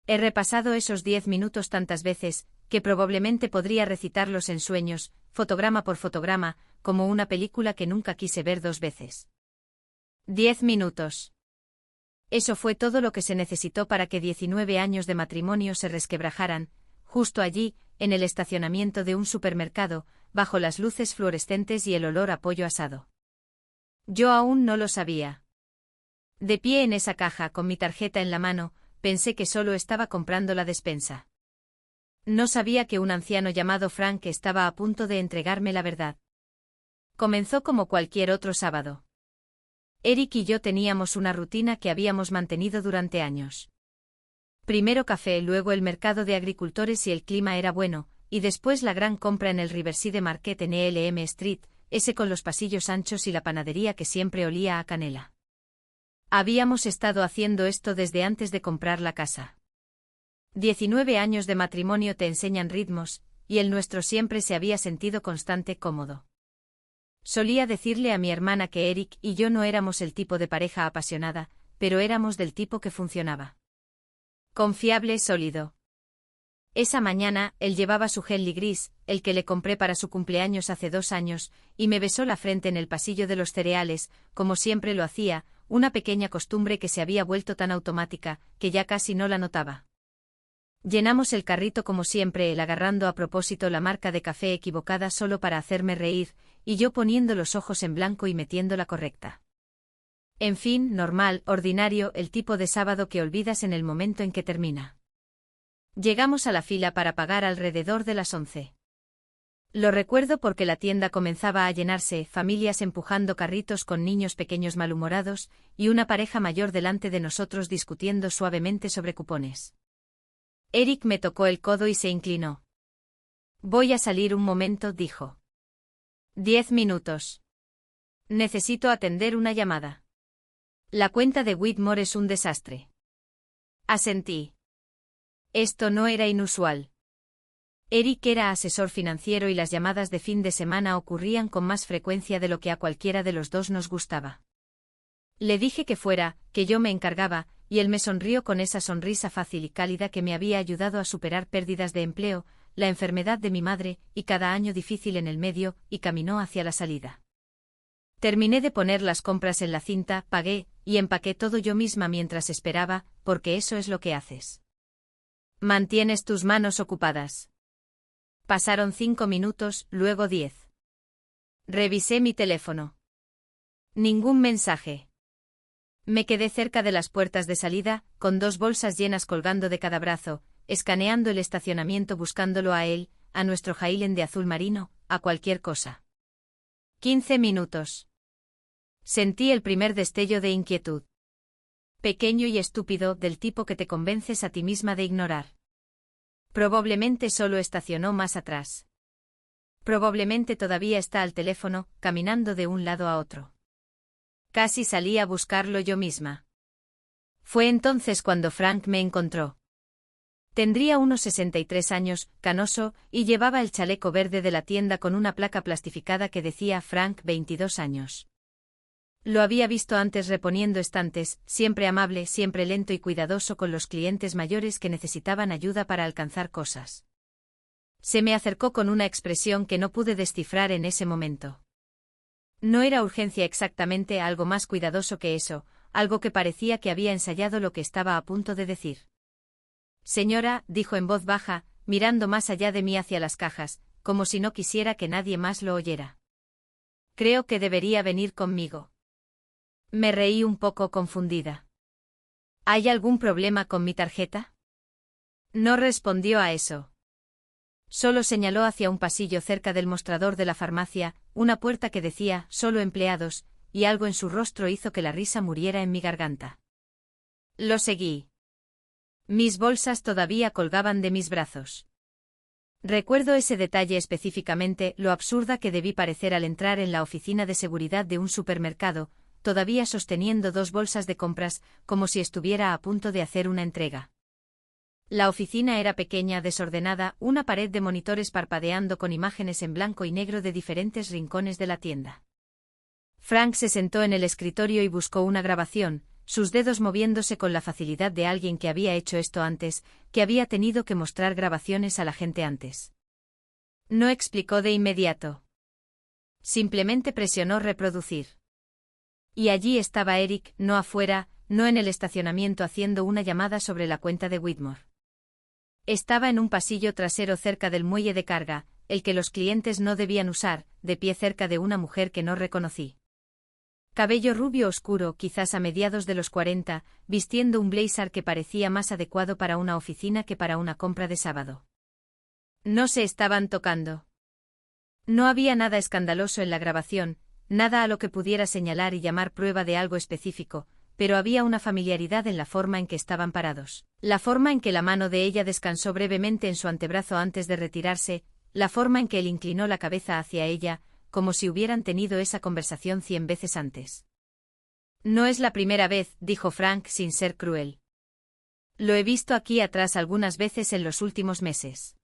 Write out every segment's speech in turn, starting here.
He repasado esos 10 minutos tantas veces, que probablemente podría recitarlos en sueños, fotograma por fotograma, como una película que nunca quise ver 2 veces. 10 minutos. Eso fue todo lo que se necesitó para que 19 años de matrimonio se resquebrajaran, justo allí, en el estacionamiento de un supermercado, bajo las luces fluorescentes y el olor a pollo asado. Yo aún no lo sabía. De pie en esa caja con mi tarjeta en la mano, pensé que solo estaba comprando la despensa. No sabía que un anciano llamado Frank estaba a punto de entregarme la verdad. Comenzó como cualquier otro sábado. Eric y yo teníamos una rutina que habíamos mantenido durante años. Primero café, luego el mercado de agricultores si el clima era bueno, y después la gran compra en el Riverside Market en Elm Street, ese con los pasillos anchos y la panadería que siempre olía a canela. Habíamos estado haciendo esto desde antes de comprar la casa. 19 años de matrimonio te enseñan ritmos, y el nuestro siempre se había sentido constante, cómodo. Solía decirle a mi hermana que Eric y yo no éramos el tipo de pareja apasionada, pero éramos del tipo que funcionaba. Confiable, sólido. Esa mañana, él llevaba su Henley gris, el que le compré para su cumpleaños hace 2 años, y me besó la frente en el pasillo de los cereales, como siempre lo hacía, una pequeña costumbre que se había vuelto tan automática, que ya casi no la notaba. Llenamos el carrito como siempre, él agarrando a propósito la marca de café equivocada solo para hacerme reír, y yo poniendo los ojos en blanco y metiendo la correcta. En fin, normal, ordinario, el tipo de sábado que olvidas en el momento en que termina. Llegamos a la fila para pagar alrededor de las 11. Lo recuerdo porque la tienda comenzaba a llenarse, familias empujando carritos con niños pequeños malhumorados, y una pareja mayor delante de nosotros discutiendo suavemente sobre cupones. Eric me tocó el codo y se inclinó. Voy a salir un momento, dijo. 10 minutos. Necesito atender una llamada. La cuenta de Whitmore es un desastre. Asentí. Esto no era inusual. Eric era asesor financiero y las llamadas de fin de semana ocurrían con más frecuencia de lo que a cualquiera de los dos nos gustaba. Le dije que fuera, que yo me encargaba, y él me sonrió con esa sonrisa fácil y cálida que me había ayudado a superar pérdidas de empleo, la enfermedad de mi madre, y cada año difícil en el medio, y caminó hacia la salida. Terminé de poner las compras en la cinta, pagué, y empaqué todo yo misma mientras esperaba, porque eso es lo que haces. Mantienes tus manos ocupadas. Pasaron 5 minutos, luego 10. Revisé mi teléfono. Ningún mensaje. Me quedé cerca de las puertas de salida, con 2 bolsas llenas colgando de cada brazo, escaneando el estacionamiento buscándolo a él, a nuestro Highland de azul marino, a cualquier cosa. 15 minutos. Sentí el primer destello de inquietud. Pequeño y estúpido, del tipo que te convences a ti misma de ignorar. Probablemente solo estacionó más atrás. Probablemente todavía está al teléfono, caminando de un lado a otro. Casi salí a buscarlo yo misma. Fue entonces cuando Frank me encontró. Tendría unos 63 años, canoso, y llevaba el chaleco verde de la tienda con una placa plastificada que decía Frank 22 años. Lo había visto antes reponiendo estantes, siempre amable, siempre lento y cuidadoso con los clientes mayores que necesitaban ayuda para alcanzar cosas. Se me acercó con una expresión que no pude descifrar en ese momento. No era urgencia exactamente, algo más cuidadoso que eso, algo que parecía que había ensayado lo que estaba a punto de decir. Señora, dijo en voz baja, mirando más allá de mí hacia las cajas, como si no quisiera que nadie más lo oyera. Creo que debería venir conmigo. Me reí un poco confundida. ¿Hay algún problema con mi tarjeta? No respondió a eso. Solo señaló hacia un pasillo cerca del mostrador de la farmacia, una puerta que decía «Solo empleados», y algo en su rostro hizo que la risa muriera en mi garganta. Lo seguí. Mis bolsas todavía colgaban de mis brazos. Recuerdo ese detalle específicamente, lo absurda que debí parecer al entrar en la oficina de seguridad de un supermercado, todavía sosteniendo 2 bolsas de compras, como si estuviera a punto de hacer una entrega. La oficina era pequeña, desordenada, una pared de monitores parpadeando con imágenes en blanco y negro de diferentes rincones de la tienda. Frank se sentó en el escritorio y buscó una grabación, sus dedos moviéndose con la facilidad de alguien que había hecho esto antes, que había tenido que mostrar grabaciones a la gente antes. No explicó de inmediato. Simplemente presionó reproducir. Y allí estaba Eric, no afuera, no en el estacionamiento haciendo una llamada sobre la cuenta de Whitmore. Estaba en un pasillo trasero cerca del muelle de carga, el que los clientes no debían usar, de pie cerca de una mujer que no reconocí. Cabello rubio oscuro, quizás a mediados de los 40, vistiendo un blazer que parecía más adecuado para una oficina que para una compra de sábado. No se estaban tocando. No había nada escandaloso en la grabación, nada a lo que pudiera señalar y llamar prueba de algo específico, pero había una familiaridad en la forma en que estaban parados, la forma en que la mano de ella descansó brevemente en su antebrazo antes de retirarse, la forma en que él inclinó la cabeza hacia ella, como si hubieran tenido esa conversación 100 veces antes. No es la primera vez, dijo Frank sin ser cruel. Lo he visto aquí atrás algunas veces en los últimos meses.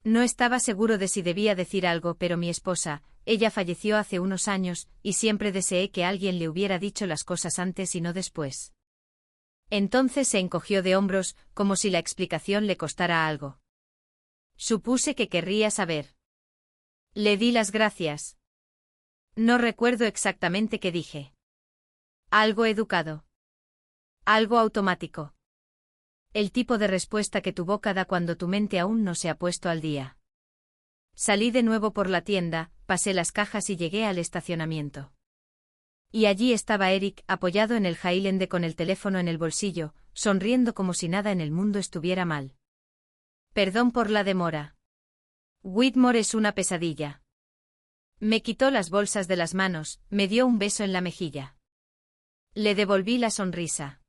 No estaba seguro de si debía decir algo, pero mi esposa, ella falleció hace unos años, y siempre deseé que alguien le hubiera dicho las cosas antes y no después. Entonces se encogió de hombros, como si la explicación le costara algo. Supuse que querría saber. Le di las gracias. No recuerdo exactamente qué dije. Algo educado. Algo automático. El tipo de respuesta que tu boca da cuando tu mente aún no se ha puesto al día. Salí de nuevo por la tienda, pasé las cajas y llegué al estacionamiento. Y allí estaba Eric, apoyado en el Highlander con el teléfono en el bolsillo, sonriendo como si nada en el mundo estuviera mal. Perdón por la demora. Whitmore es una pesadilla. Me quitó las bolsas de las manos, me dio un beso en la mejilla. Le devolví la sonrisa.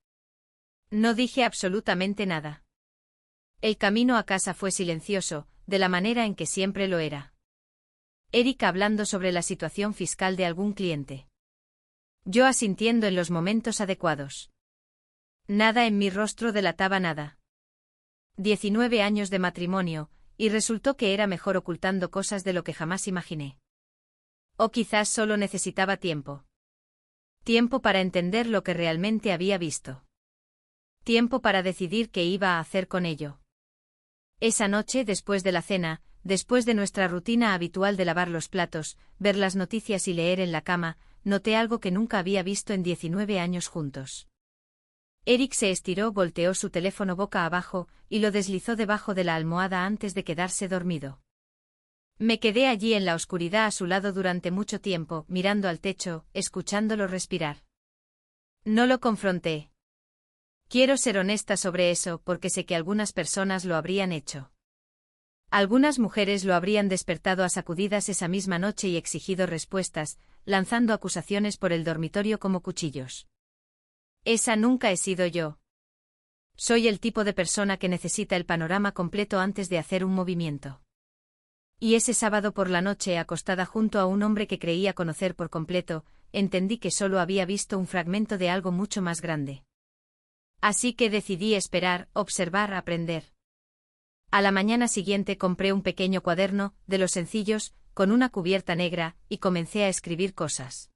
No dije absolutamente nada. El camino a casa fue silencioso, de la manera en que siempre lo era. Eric hablando sobre la situación fiscal de algún cliente. Yo asintiendo en los momentos adecuados. Nada en mi rostro delataba nada. 19 años de matrimonio, y resultó que era mejor ocultando cosas de lo que jamás imaginé. O quizás solo necesitaba tiempo. Tiempo para entender lo que realmente había visto. Tiempo para decidir qué iba a hacer con ello. Esa noche, después de la cena, después de nuestra rutina habitual de lavar los platos, ver las noticias y leer en la cama, noté algo que nunca había visto en 19 años juntos. Eric se estiró, volteó su teléfono boca abajo, y lo deslizó debajo de la almohada antes de quedarse dormido. Me quedé allí en la oscuridad a su lado durante mucho tiempo, mirando al techo, escuchándolo respirar. No lo confronté. Quiero ser honesta sobre eso porque sé que algunas personas lo habrían hecho. Algunas mujeres lo habrían despertado a sacudidas esa misma noche y exigido respuestas, lanzando acusaciones por el dormitorio como cuchillos. Esa nunca he sido yo. Soy el tipo de persona que necesita el panorama completo antes de hacer un movimiento. Y ese sábado por la noche, acostada junto a un hombre que creía conocer por completo, entendí que solo había visto un fragmento de algo mucho más grande. Así que decidí esperar, observar, aprender. A la mañana siguiente compré un pequeño cuaderno, de los sencillos, con una cubierta negra, y comencé a escribir cosas.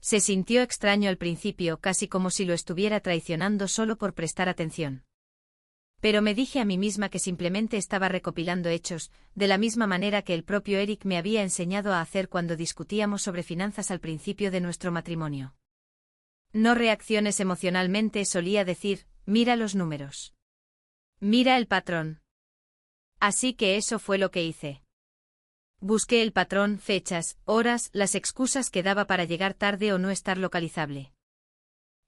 Se sintió extraño al principio, casi como si lo estuviera traicionando solo por prestar atención. Pero me dije a mí misma que simplemente estaba recopilando hechos, de la misma manera que el propio Eric me había enseñado a hacer cuando discutíamos sobre finanzas al principio de nuestro matrimonio. No reacciones emocionalmente, solía decir, mira los números. Mira el patrón. Así que eso fue lo que hice. Busqué el patrón, fechas, horas, las excusas que daba para llegar tarde o no estar localizable.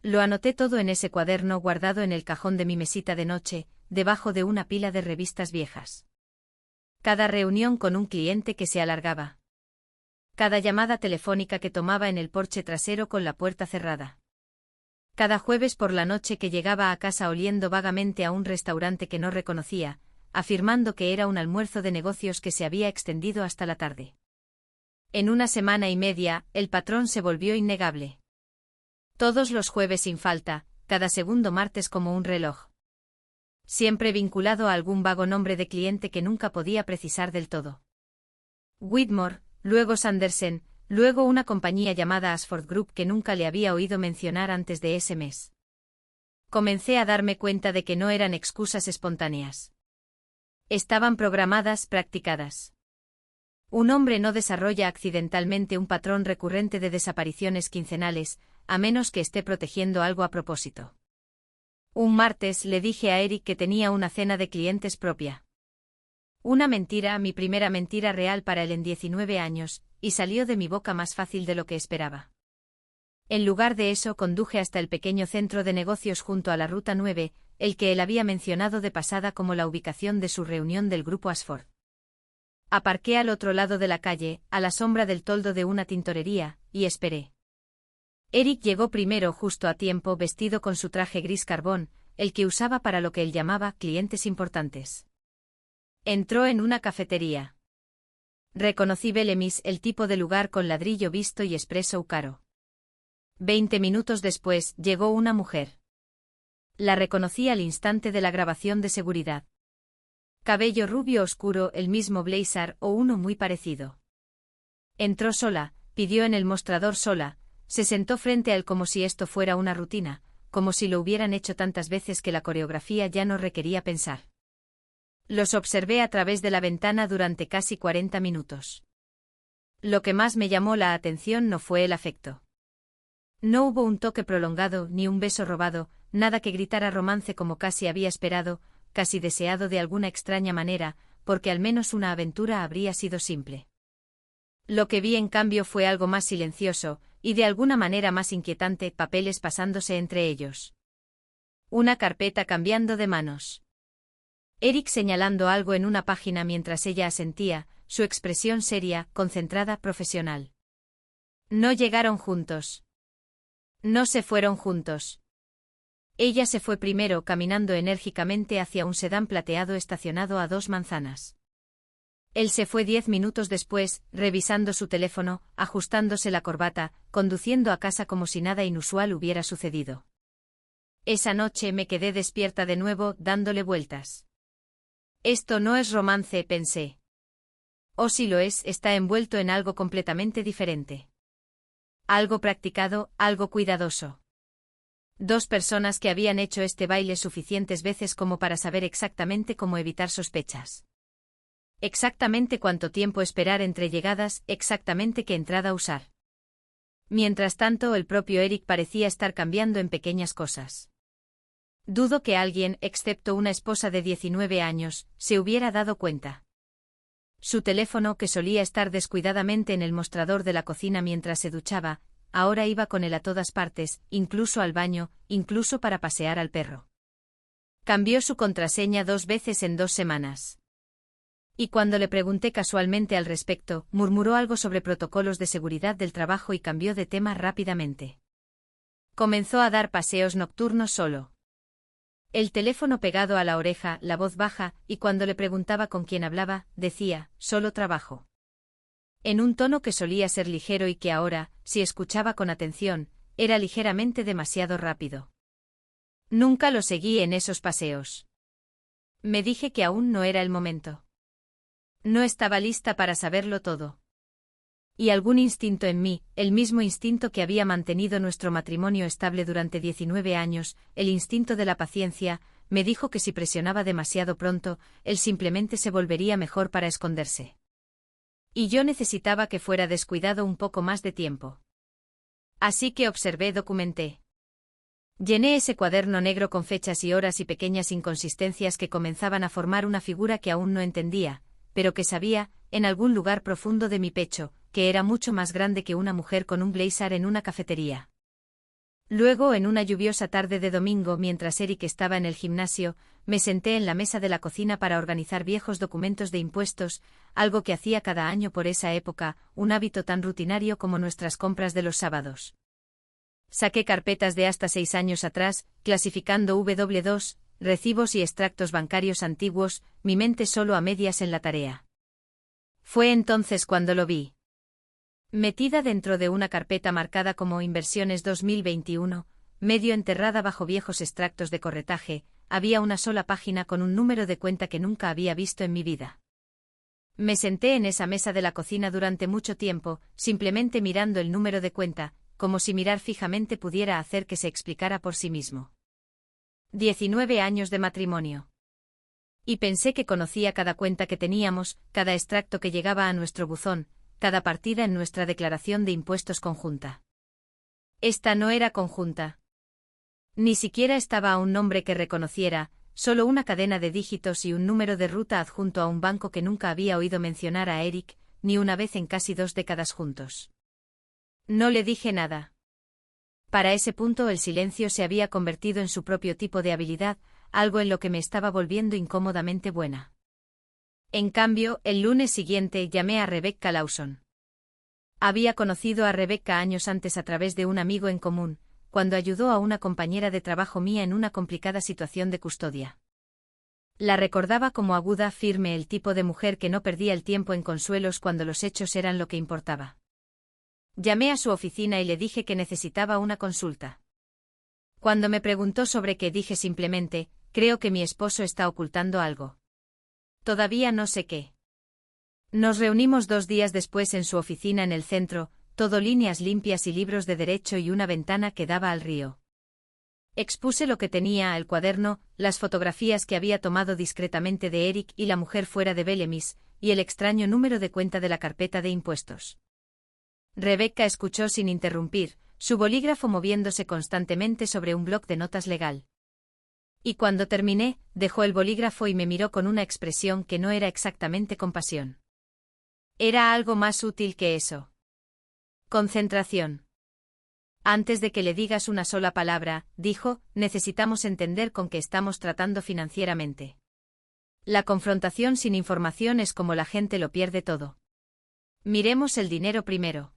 Lo anoté todo en ese cuaderno guardado en el cajón de mi mesita de noche, debajo de una pila de revistas viejas. Cada reunión con un cliente que se alargaba. Cada llamada telefónica que tomaba en el porche trasero con la puerta cerrada. Cada jueves por la noche que llegaba a casa oliendo vagamente a un restaurante que no reconocía, afirmando que era un almuerzo de negocios que se había extendido hasta la tarde. En una semana y media, el patrón se volvió innegable. Todos los jueves sin falta, cada segundo martes como un reloj. Siempre vinculado a algún vago nombre de cliente que nunca podía precisar del todo. Whitmore, luego Sanderson, Luego una compañía llamada Ashford Group que nunca le había oído mencionar antes de ese mes. Comencé a darme cuenta de que no eran excusas espontáneas. Estaban programadas, practicadas. Un hombre no desarrolla accidentalmente un patrón recurrente de desapariciones quincenales, a menos que esté protegiendo algo a propósito. Un martes le dije a Eric que tenía una cena de clientes propia. Una mentira, mi primera mentira real para él en 19 años, y salió de mi boca más fácil de lo que esperaba. En lugar de eso conduje hasta el pequeño centro de negocios junto a la Ruta 9, el que él había mencionado de pasada como la ubicación de su reunión del grupo Ashford. Aparqué al otro lado de la calle, a la sombra del toldo de una tintorería, y esperé. Eric llegó primero justo a tiempo vestido con su traje gris carbón, el que usaba para lo que él llamaba clientes importantes. Entró en una cafetería. Reconocí Bellemis, el tipo de lugar con ladrillo visto y espresso caro. 20 minutos después, llegó una mujer. La reconocí al instante de la grabación de seguridad. Cabello rubio oscuro, el mismo blazer o uno muy parecido. Entró sola, pidió en el mostrador sola, se sentó frente a él como si esto fuera una rutina, como si lo hubieran hecho tantas veces que la coreografía ya no requería pensar. Los observé a través de la ventana durante casi 40 minutos. Lo que más me llamó la atención no fue el afecto. No hubo un toque prolongado, ni un beso robado, nada que gritara romance como casi había esperado, casi deseado de alguna extraña manera, porque al menos una aventura habría sido simple. Lo que vi en cambio fue algo más silencioso, y de alguna manera más inquietante, papeles pasándose entre ellos. Una carpeta cambiando de manos. Eric señalando algo en una página mientras ella asentía, su expresión seria, concentrada, profesional. No llegaron juntos. No se fueron juntos. Ella se fue primero caminando enérgicamente hacia un sedán plateado estacionado a 2 manzanas. Él se fue 10 minutos después, revisando su teléfono, ajustándose la corbata, conduciendo a casa como si nada inusual hubiera sucedido. Esa noche me quedé despierta de nuevo, dándole vueltas. Esto no es romance, pensé. O si lo es, está envuelto en algo completamente diferente. Algo practicado, algo cuidadoso. 2 personas que habían hecho este baile suficientes veces como para saber exactamente cómo evitar sospechas. Exactamente cuánto tiempo esperar entre llegadas, exactamente qué entrada usar. Mientras tanto, el propio Eric parecía estar cambiando en pequeñas cosas. Dudo que alguien, excepto una esposa de 19 años, se hubiera dado cuenta. Su teléfono, que solía estar descuidadamente en el mostrador de la cocina mientras se duchaba, ahora iba con él a todas partes, incluso al baño, incluso para pasear al perro. Cambió su contraseña 2 veces en 2 semanas. Y cuando le pregunté casualmente al respecto, murmuró algo sobre protocolos de seguridad del trabajo y cambió de tema rápidamente. Comenzó a dar paseos nocturnos solo. El teléfono pegado a la oreja, la voz baja, y cuando le preguntaba con quién hablaba, decía, solo trabajo. En un tono que solía ser ligero y que ahora, si escuchaba con atención, era ligeramente demasiado rápido. Nunca lo seguí en esos paseos. Me dije que aún no era el momento. No estaba lista para saberlo todo. Y algún instinto en mí, el mismo instinto que había mantenido nuestro matrimonio estable durante 19 años, el instinto de la paciencia, me dijo que si presionaba demasiado pronto, él simplemente se volvería mejor para esconderse. Y yo necesitaba que fuera descuidado un poco más de tiempo. Así que observé, documenté. Llené ese cuaderno negro con fechas y horas y pequeñas inconsistencias que comenzaban a formar una figura que aún no entendía, pero que sabía, en algún lugar profundo de mi pecho, que era mucho más grande que una mujer con un blazer en una cafetería. Luego, en una lluviosa tarde de domingo, mientras Eric estaba en el gimnasio, me senté en la mesa de la cocina para organizar viejos documentos de impuestos, algo que hacía cada año por esa época, un hábito tan rutinario como nuestras compras de los sábados. Saqué carpetas de hasta 6 años atrás, clasificando W2, recibos y extractos bancarios antiguos, mi mente solo a medias en la tarea. Fue entonces cuando lo vi. Metida dentro de una carpeta marcada como Inversiones 2021, medio enterrada bajo viejos extractos de corretaje, había una sola página con un número de cuenta que nunca había visto en mi vida. Me senté en esa mesa de la cocina durante mucho tiempo, simplemente mirando el número de cuenta, como si mirar fijamente pudiera hacer que se explicara por sí mismo. 19 años de matrimonio. Y pensé que conocía cada cuenta que teníamos, cada extracto que llegaba a nuestro buzón, cada partida en nuestra declaración de impuestos conjunta. Esta no era conjunta. Ni siquiera estaba a un nombre que reconociera, solo una cadena de dígitos y un número de ruta adjunto a un banco que nunca había oído mencionar a Eric, ni una vez en casi 2 décadas juntos. No le dije nada. Para ese punto el silencio se había convertido en su propio tipo de habilidad, algo en lo que me estaba volviendo incómodamente buena. En cambio, el lunes siguiente llamé a Rebecca Lawson. Había conocido a Rebecca años antes a través de un amigo en común, cuando ayudó a una compañera de trabajo mía en una complicada situación de custodia. La recordaba como aguda, firme, el tipo de mujer que no perdía el tiempo en consuelos cuando los hechos eran lo que importaba. Llamé a su oficina y le dije que necesitaba una consulta. Cuando me preguntó sobre qué, dije simplemente, creo que mi esposo está ocultando algo. Todavía no sé qué. Nos reunimos 2 días después en su oficina en el centro, todo líneas limpias y libros de derecho y una ventana que daba al río. Expuse lo que tenía, el cuaderno, las fotografías que había tomado discretamente de Eric y la mujer fuera de Bellemis, y el extraño número de cuenta de la carpeta de impuestos. Rebecca escuchó sin interrumpir, su bolígrafo moviéndose constantemente sobre un bloc de notas legal. Y cuando terminé, dejó el bolígrafo y me miró con una expresión que no era exactamente compasión. Era algo más útil que eso. Concentración. Antes de que le digas una sola palabra, dijo, necesitamos entender con qué estamos tratando financieramente. La confrontación sin información es como la gente lo pierde todo. Miremos el dinero primero.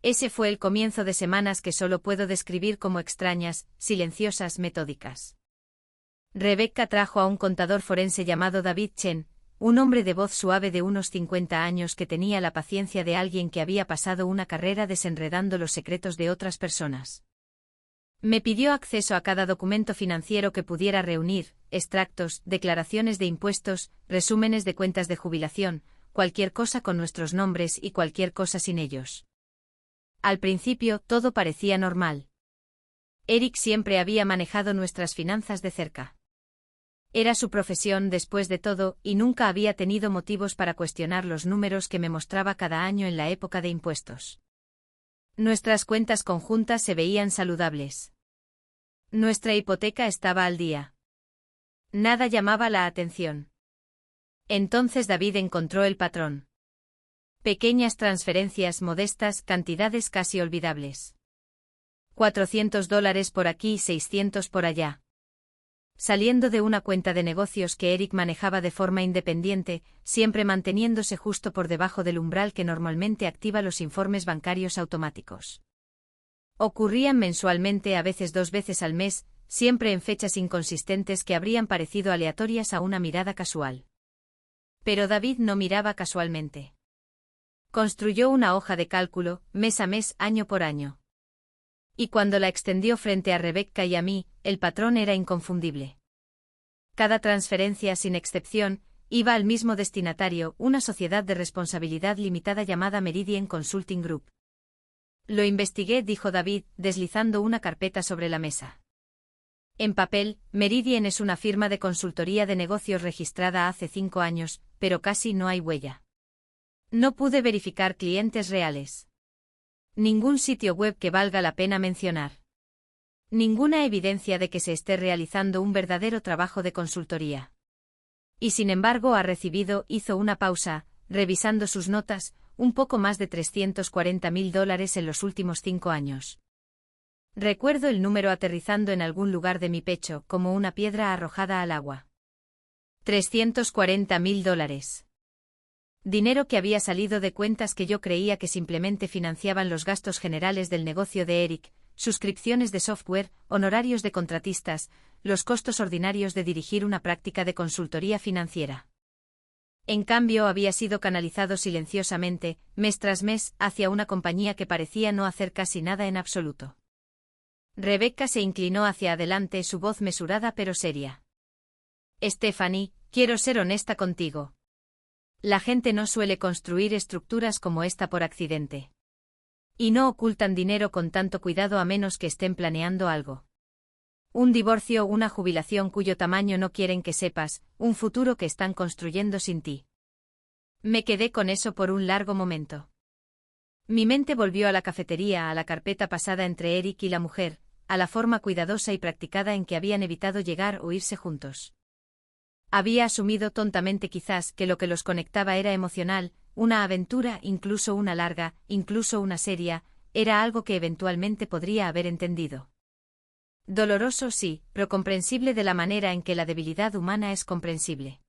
Ese fue el comienzo de semanas que solo puedo describir como extrañas, silenciosas, metódicas. Rebecca trajo a un contador forense llamado David Chen, un hombre de voz suave de unos 50 años que tenía la paciencia de alguien que había pasado una carrera desenredando los secretos de otras personas. Me pidió acceso a cada documento financiero que pudiera reunir, extractos, declaraciones de impuestos, resúmenes de cuentas de jubilación, cualquier cosa con nuestros nombres y cualquier cosa sin ellos. Al principio, todo parecía normal. Eric siempre había manejado nuestras finanzas de cerca. Era su profesión después de todo, y nunca había tenido motivos para cuestionar los números que me mostraba cada año en la época de impuestos. Nuestras cuentas conjuntas se veían saludables. Nuestra hipoteca estaba al día. Nada llamaba la atención. Entonces David encontró el patrón. Pequeñas transferencias modestas, cantidades casi olvidables. $400 por aquí y 600 por allá. Saliendo de una cuenta de negocios que Eric manejaba de forma independiente, siempre manteniéndose justo por debajo del umbral que normalmente activa los informes bancarios automáticos. Ocurrían mensualmente, a veces 2 veces al mes, siempre en fechas inconsistentes que habrían parecido aleatorias a una mirada casual. Pero David no miraba casualmente. Construyó una hoja de cálculo, mes a mes, año por año. Y cuando la extendió frente a Rebecca y a mí, el patrón era inconfundible. Cada transferencia, sin excepción, iba al mismo destinatario, una sociedad de responsabilidad limitada llamada Meridian Consulting Group. Lo investigué, dijo David, deslizando una carpeta sobre la mesa. En papel, Meridian es una firma de consultoría de negocios registrada hace 5 años, pero casi no hay huella. No pude verificar clientes reales. Ningún sitio web que valga la pena mencionar. Ninguna evidencia de que se esté realizando un verdadero trabajo de consultoría. Y sin embargo hizo una pausa, revisando sus notas, un poco más de $340,000 en los últimos 5 años. Recuerdo el número aterrizando en algún lugar de mi pecho, como una piedra arrojada al agua. $340,000. Dinero que había salido de cuentas que yo creía que simplemente financiaban los gastos generales del negocio de Eric, suscripciones de software, honorarios de contratistas, los costos ordinarios de dirigir una práctica de consultoría financiera. En cambio, había sido canalizado silenciosamente, mes tras mes, hacia una compañía que parecía no hacer casi nada en absoluto. Rebecca se inclinó hacia adelante, su voz mesurada pero seria. Stephanie, quiero ser honesta contigo. La gente no suele construir estructuras como esta por accidente. Y no ocultan dinero con tanto cuidado a menos que estén planeando algo. Un divorcio o una jubilación cuyo tamaño no quieren que sepas, un futuro que están construyendo sin ti. Me quedé con eso por un largo momento. Mi mente volvió a la cafetería, a la carpeta pasada entre Eric y la mujer, a la forma cuidadosa y practicada en que habían evitado llegar o irse juntos. Había asumido tontamente quizás que lo que los conectaba era emocional, una aventura, incluso una larga, incluso una seria, era algo que eventualmente podría haber entendido. Doloroso sí, pero comprensible de la manera en que la debilidad humana es comprensible.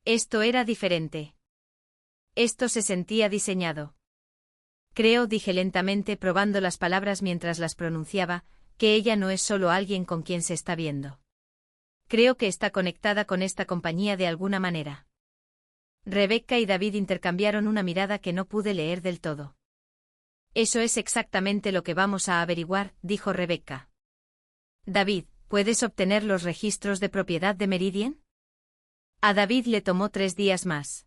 Esto era diferente. Esto se sentía diseñado. Creo, dije lentamente probando las palabras mientras las pronunciaba, que ella no es solo alguien con quien se está viendo. Creo que está conectada con esta compañía de alguna manera. Rebecca y David intercambiaron una mirada que no pude leer del todo. Eso es exactamente lo que vamos a averiguar, dijo Rebecca. David, ¿puedes obtener los registros de propiedad de Meridian? A David le tomó 3 días más.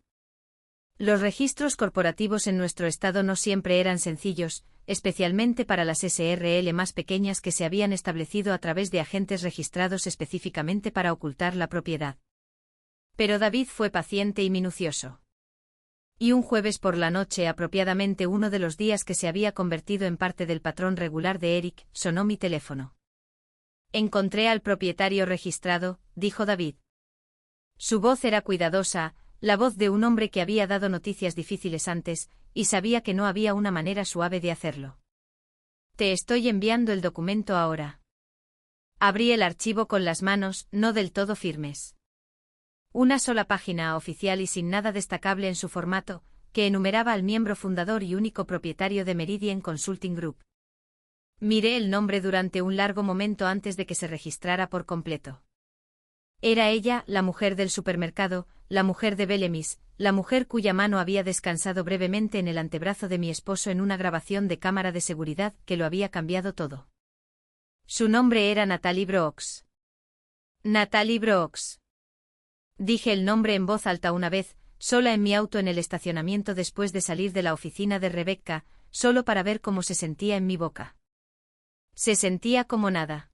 Los registros corporativos en nuestro estado no siempre eran sencillos, especialmente para las SRL más pequeñas que se habían establecido a través de agentes registrados específicamente para ocultar la propiedad. Pero David fue paciente y minucioso. Y un jueves por la noche, apropiadamente uno de los días que se había convertido en parte del patrón regular de Eric, sonó mi teléfono. Encontré al propietario registrado, dijo David. Su voz era cuidadosa, la voz de un hombre que había dado noticias difíciles antes, y sabía que no había una manera suave de hacerlo. Te estoy enviando el documento ahora. Abrí el archivo con las manos, no del todo firmes. Una sola página oficial y sin nada destacable en su formato, que enumeraba al miembro fundador y único propietario de Meridian Consulting Group. Miré el nombre durante un largo momento antes de que se registrara por completo. Era ella, la mujer del supermercado, la mujer de Bellemis, la mujer cuya mano había descansado brevemente en el antebrazo de mi esposo en una grabación de cámara de seguridad que lo había cambiado todo. Su nombre era Natalie Brooks. Natalie Brooks. Dije el nombre en voz alta una vez, sola en mi auto en el estacionamiento después de salir de la oficina de Rebecca, solo para ver cómo se sentía en mi boca. Se sentía como nada.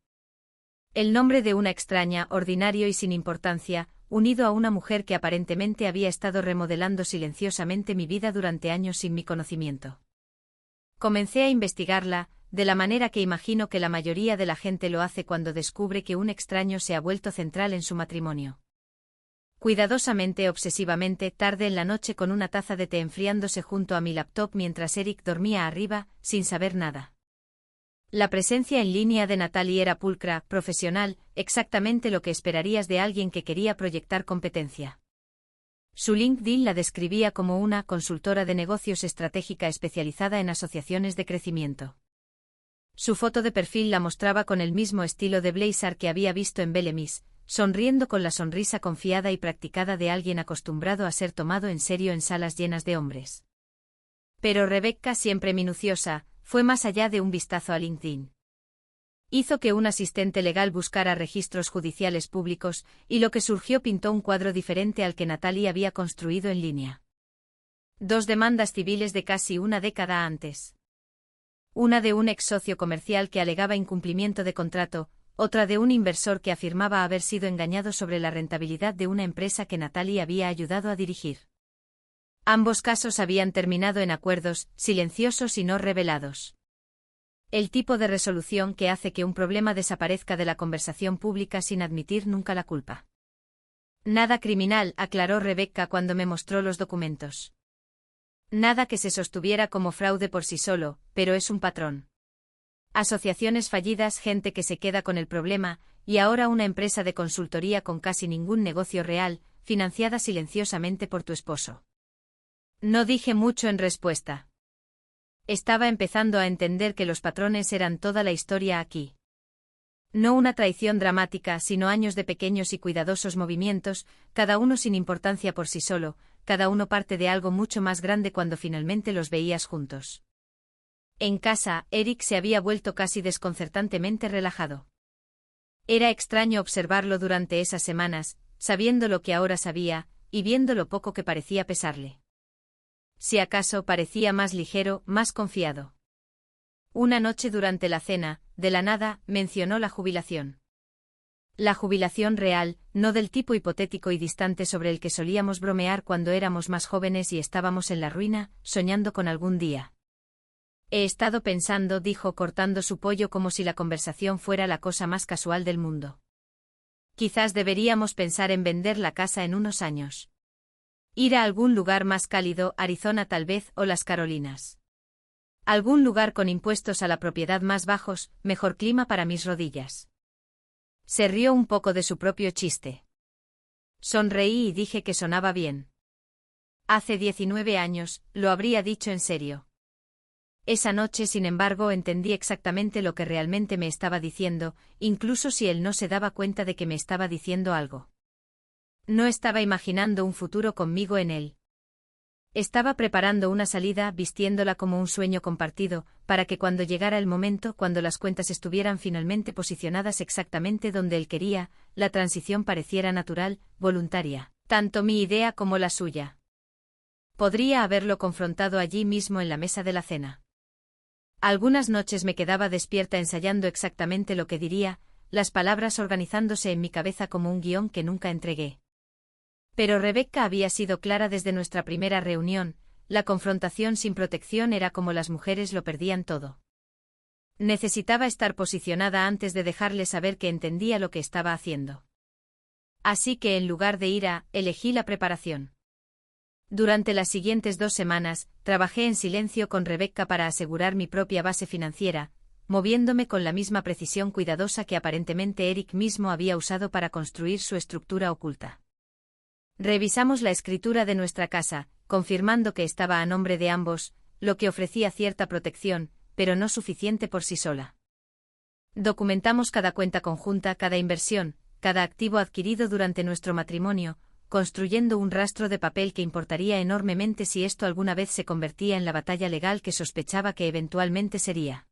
El nombre de una extraña, ordinario y sin importancia, unido a una mujer que aparentemente había estado remodelando silenciosamente mi vida durante años sin mi conocimiento. Comencé a investigarla, de la manera que imagino que la mayoría de la gente lo hace cuando descubre que un extraño se ha vuelto central en su matrimonio. Cuidadosamente, obsesivamente, tarde en la noche con una taza de té enfriándose junto a mi laptop mientras Eric dormía arriba, sin saber nada. La presencia en línea de Natalie era pulcra, profesional, exactamente lo que esperarías de alguien que quería proyectar competencia. Su LinkedIn la describía como una consultora de negocios estratégica especializada en asociaciones de crecimiento. Su foto de perfil la mostraba con el mismo estilo de blazer que había visto en Bellemis, sonriendo con la sonrisa confiada y practicada de alguien acostumbrado a ser tomado en serio en salas llenas de hombres. Pero Rebecca, siempre minuciosa, fue más allá de un vistazo a LinkedIn. Hizo que un asistente legal buscara registros judiciales públicos, y lo que surgió pintó un cuadro diferente al que Natalie había construido en línea. 2 demandas civiles de casi una década antes. Una de un ex socio comercial que alegaba incumplimiento de contrato, otra de un inversor que afirmaba haber sido engañado sobre la rentabilidad de una empresa que Natalie había ayudado a dirigir. Ambos casos habían terminado en acuerdos, silenciosos y no revelados. El tipo de resolución que hace que un problema desaparezca de la conversación pública sin admitir nunca la culpa. Nada criminal, aclaró Rebecca cuando me mostró los documentos. Nada que se sostuviera como fraude por sí solo, pero es un patrón. Asociaciones fallidas, gente que se queda con el problema, y ahora una empresa de consultoría con casi ningún negocio real, financiada silenciosamente por tu esposo. No dije mucho en respuesta. Estaba empezando a entender que los patrones eran toda la historia aquí. No una traición dramática, sino años de pequeños y cuidadosos movimientos, cada uno sin importancia por sí solo, cada uno parte de algo mucho más grande cuando finalmente los veías juntos. En casa, Eric se había vuelto casi desconcertantemente relajado. Era extraño observarlo durante esas semanas, sabiendo lo que ahora sabía, y viendo lo poco que parecía pesarle. Si acaso parecía más ligero, más confiado. Una noche durante la cena, de la nada, mencionó la jubilación. La jubilación real, no del tipo hipotético y distante sobre el que solíamos bromear cuando éramos más jóvenes y estábamos en la ruina, soñando con algún día. He estado pensando, dijo cortando su pollo como si la conversación fuera la cosa más casual del mundo. Quizás deberíamos pensar en vender la casa en unos años. Ir a algún lugar más cálido, Arizona tal vez, o las Carolinas. Algún lugar con impuestos a la propiedad más bajos, mejor clima para mis rodillas. Se rió un poco de su propio chiste. Sonreí y dije que sonaba bien. Hace 19 años, lo habría dicho en serio. Esa noche, sin embargo, entendí exactamente lo que realmente me estaba diciendo, incluso si él no se daba cuenta de que me estaba diciendo algo. No estaba imaginando un futuro conmigo en él. Estaba preparando una salida, vistiéndola como un sueño compartido, para que cuando llegara el momento, cuando las cuentas estuvieran finalmente posicionadas exactamente donde él quería, la transición pareciera natural, voluntaria, tanto mi idea como la suya. Podría haberlo confrontado allí mismo en la mesa de la cena. Algunas noches me quedaba despierta ensayando exactamente lo que diría, las palabras organizándose en mi cabeza como un guión que nunca entregué. Pero Rebecca había sido clara desde nuestra primera reunión, la confrontación sin protección era como las mujeres lo perdían todo. Necesitaba estar posicionada antes de dejarle saber que entendía lo que estaba haciendo. Así que en lugar de ira, elegí la preparación. Durante las siguientes 2 semanas, trabajé en silencio con Rebecca para asegurar mi propia base financiera, moviéndome con la misma precisión cuidadosa que aparentemente Eric mismo había usado para construir su estructura oculta. Revisamos la escritura de nuestra casa, confirmando que estaba a nombre de ambos, lo que ofrecía cierta protección, pero no suficiente por sí sola. Documentamos cada cuenta conjunta, cada inversión, cada activo adquirido durante nuestro matrimonio, construyendo un rastro de papel que importaría enormemente si esto alguna vez se convertía en la batalla legal que sospechaba que eventualmente sería.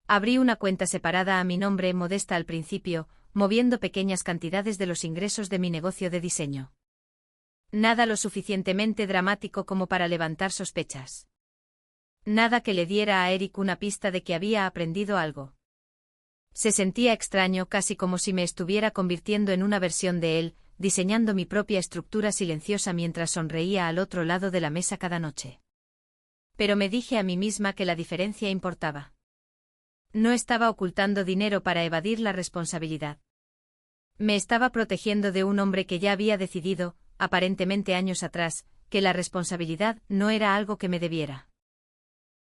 Abrí una cuenta separada a mi nombre, modesta al principio, moviendo pequeñas cantidades de los ingresos de mi negocio de diseño. Nada lo suficientemente dramático como para levantar sospechas. Nada que le diera a Eric una pista de que había aprendido algo. Se sentía extraño, casi como si me estuviera convirtiendo en una versión de él, diseñando mi propia estructura silenciosa mientras sonreía al otro lado de la mesa cada noche. Pero me dije a mí misma que la diferencia importaba. No estaba ocultando dinero para evadir la responsabilidad. Me estaba protegiendo de un hombre que ya había decidido, aparentemente años atrás, que la responsabilidad no era algo que me debiera.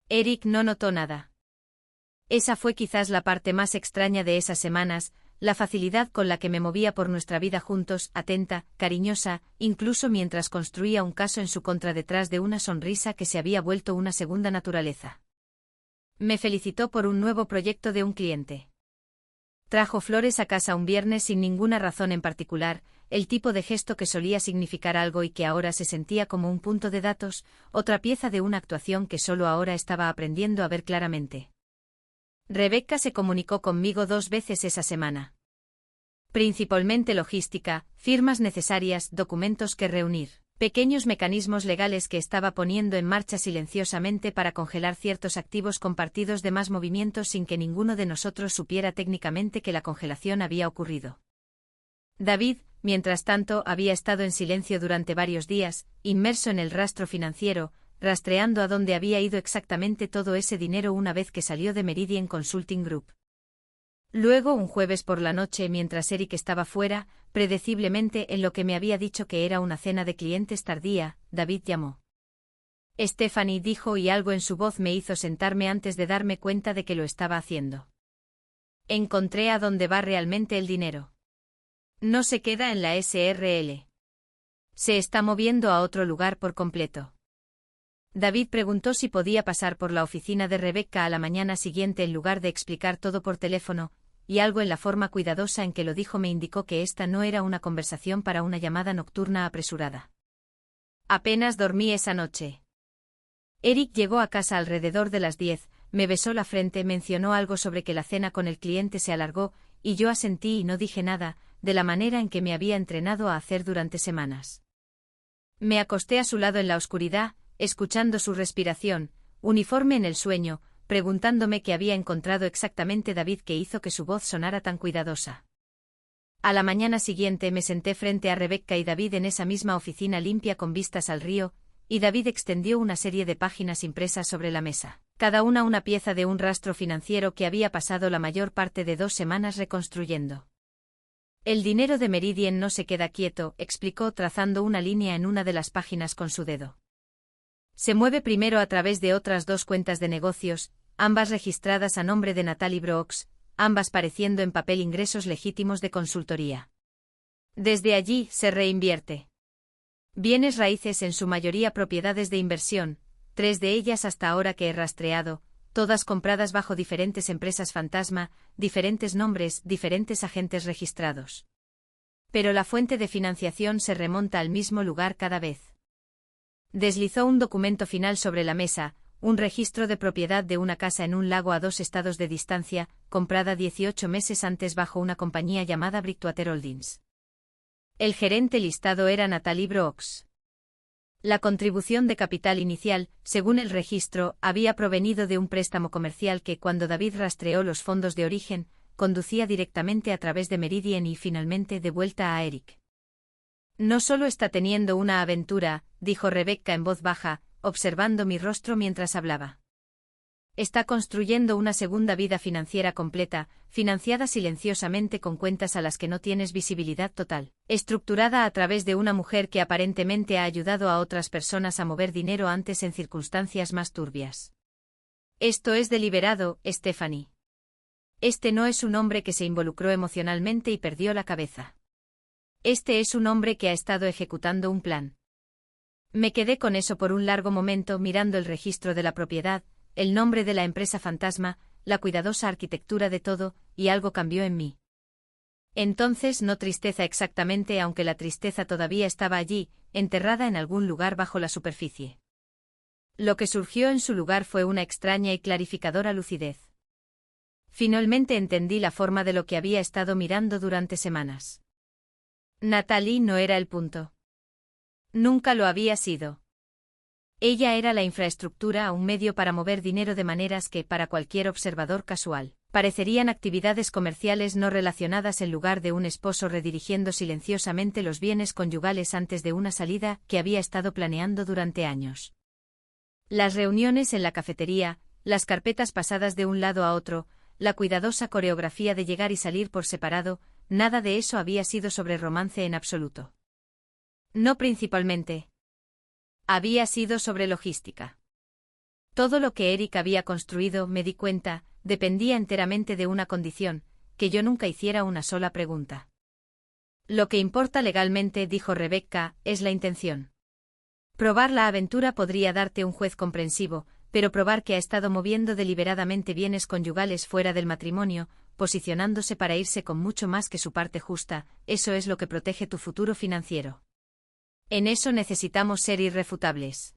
Eric no notó nada. Esa fue quizás la parte más extraña de esas semanas, la facilidad con la que me movía por nuestra vida juntos, atenta, cariñosa, incluso mientras construía un caso en su contra detrás de una sonrisa que se había vuelto una segunda naturaleza. Me felicitó por un nuevo proyecto de un cliente. Trajo flores a casa un viernes sin ninguna razón en particular, el tipo de gesto que solía significar algo y que ahora se sentía como un punto de datos, otra pieza de una actuación que solo ahora estaba aprendiendo a ver claramente. Rebecca se comunicó conmigo 2 veces esa semana. Principalmente logística, firmas necesarias, documentos que reunir, pequeños mecanismos legales que estaba poniendo en marcha silenciosamente para congelar ciertos activos compartidos de más movimientos sin que ninguno de nosotros supiera técnicamente que la congelación había ocurrido. David, mientras tanto, había estado en silencio durante varios días, inmerso en el rastro financiero, rastreando a dónde había ido exactamente todo ese dinero una vez que salió de Meridian Consulting Group. Luego, un jueves por la noche, mientras Eric estaba fuera, predeciblemente en lo que me había dicho que era una cena de clientes tardía, David llamó. Stephanie, dijo, y algo en su voz me hizo sentarme antes de darme cuenta de que lo estaba haciendo. Encontré a dónde va realmente el dinero. No se queda en la SRL. Se está moviendo a otro lugar por completo. David preguntó si podía pasar por la oficina de Rebecca a la mañana siguiente en lugar de explicar todo por teléfono, y algo en la forma cuidadosa en que lo dijo me indicó que esta no era una conversación para una llamada nocturna apresurada. Apenas dormí esa noche. Eric llegó a casa alrededor de las 10, me besó la frente, mencionó algo sobre que la cena con el cliente se alargó, y yo asentí y no dije nada, de la manera en que me había entrenado a hacer durante semanas. Me acosté a su lado en la oscuridad, escuchando su respiración, uniforme en el sueño, preguntándome qué había encontrado exactamente David que hizo que su voz sonara tan cuidadosa. A la mañana siguiente me senté frente a Rebecca y David en esa misma oficina limpia con vistas al río, y David extendió una serie de páginas impresas sobre la mesa, cada una pieza de un rastro financiero que había pasado la mayor parte de 2 semanas reconstruyendo. El dinero de Meridian no se queda quieto, explicó trazando una línea en una de las páginas con su dedo. Se mueve primero a través de otras 2 cuentas de negocios, ambas registradas a nombre de Natalie Brooks, ambas pareciendo en papel ingresos legítimos de consultoría. Desde allí se reinvierte. Bienes raíces, en su mayoría propiedades de inversión, 3 de ellas hasta ahora que he rastreado, todas compradas bajo diferentes empresas fantasma, diferentes nombres, diferentes agentes registrados. Pero la fuente de financiación se remonta al mismo lugar cada vez. Deslizó un documento final sobre la mesa, un registro de propiedad de una casa en un lago a 2 estados de distancia, comprada 18 meses antes bajo una compañía llamada Bridgewater Holdings. El gerente listado era Natalie Brooks. La contribución de capital inicial, según el registro, había provenido de un préstamo comercial que, cuando David rastreó los fondos de origen, conducía directamente a través de Meridian y finalmente de vuelta a Eric. No solo está teniendo una aventura, dijo Rebecca en voz baja, observando mi rostro mientras hablaba. Está construyendo una segunda vida financiera completa, financiada silenciosamente con cuentas a las que no tienes visibilidad total, estructurada a través de una mujer que aparentemente ha ayudado a otras personas a mover dinero antes en circunstancias más turbias. Esto es deliberado, Stephanie. Este no es un hombre que se involucró emocionalmente y perdió la cabeza. Este es un hombre que ha estado ejecutando un plan. Me quedé con eso por un largo momento mirando el registro de la propiedad, el nombre de la empresa fantasma, la cuidadosa arquitectura de todo, y algo cambió en mí. Entonces no tristeza exactamente, aunque la tristeza todavía estaba allí, enterrada en algún lugar bajo la superficie. Lo que surgió en su lugar fue una extraña y clarificadora lucidez. Finalmente entendí la forma de lo que había estado mirando durante semanas. Natalie no era el punto. Nunca lo había sido. Ella era la infraestructura, un medio para mover dinero de maneras que, para cualquier observador casual, parecerían actividades comerciales no relacionadas, en lugar de un esposo redirigiendo silenciosamente los bienes conyugales antes de una salida que había estado planeando durante años. Las reuniones en la cafetería, las carpetas pasadas de un lado a otro, la cuidadosa coreografía de llegar y salir por separado, nada de eso había sido sobre romance en absoluto. No principalmente. Había sido sobre logística. Todo lo que Eric había construido, me di cuenta, dependía enteramente de una condición, que yo nunca hiciera una sola pregunta. Lo que importa legalmente, dijo Rebecca, es la intención. Probar la aventura podría darte un juez comprensivo, pero probar que ha estado moviendo deliberadamente bienes conyugales fuera del matrimonio, posicionándose para irse con mucho más que su parte justa, eso es lo que protege tu futuro financiero. En eso necesitamos ser irrefutables.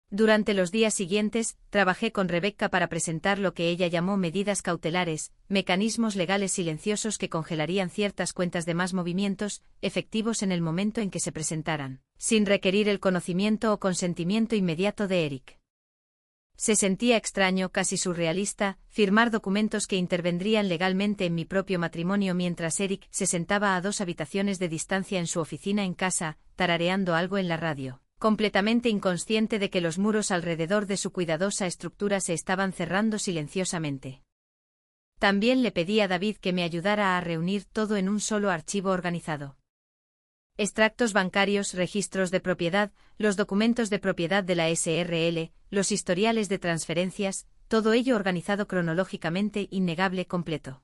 Durante los días siguientes, trabajé con Rebecca para presentar lo que ella llamó medidas cautelares, mecanismos legales silenciosos que congelarían ciertas cuentas de más movimientos, efectivos en el momento en que se presentaran, sin requerir el conocimiento o consentimiento inmediato de Eric. Se sentía extraño, casi surrealista, firmar documentos que intervendrían legalmente en mi propio matrimonio mientras Eric se sentaba a 2 habitaciones de distancia en su oficina en casa, tarareando algo en la radio, completamente inconsciente de que los muros alrededor de su cuidadosa estructura se estaban cerrando silenciosamente. También le pedí a David que me ayudara a reunir todo en un solo archivo organizado. Extractos bancarios, registros de propiedad, los documentos de propiedad de la SRL, los historiales de transferencias, todo ello organizado cronológicamente, innegable, completo.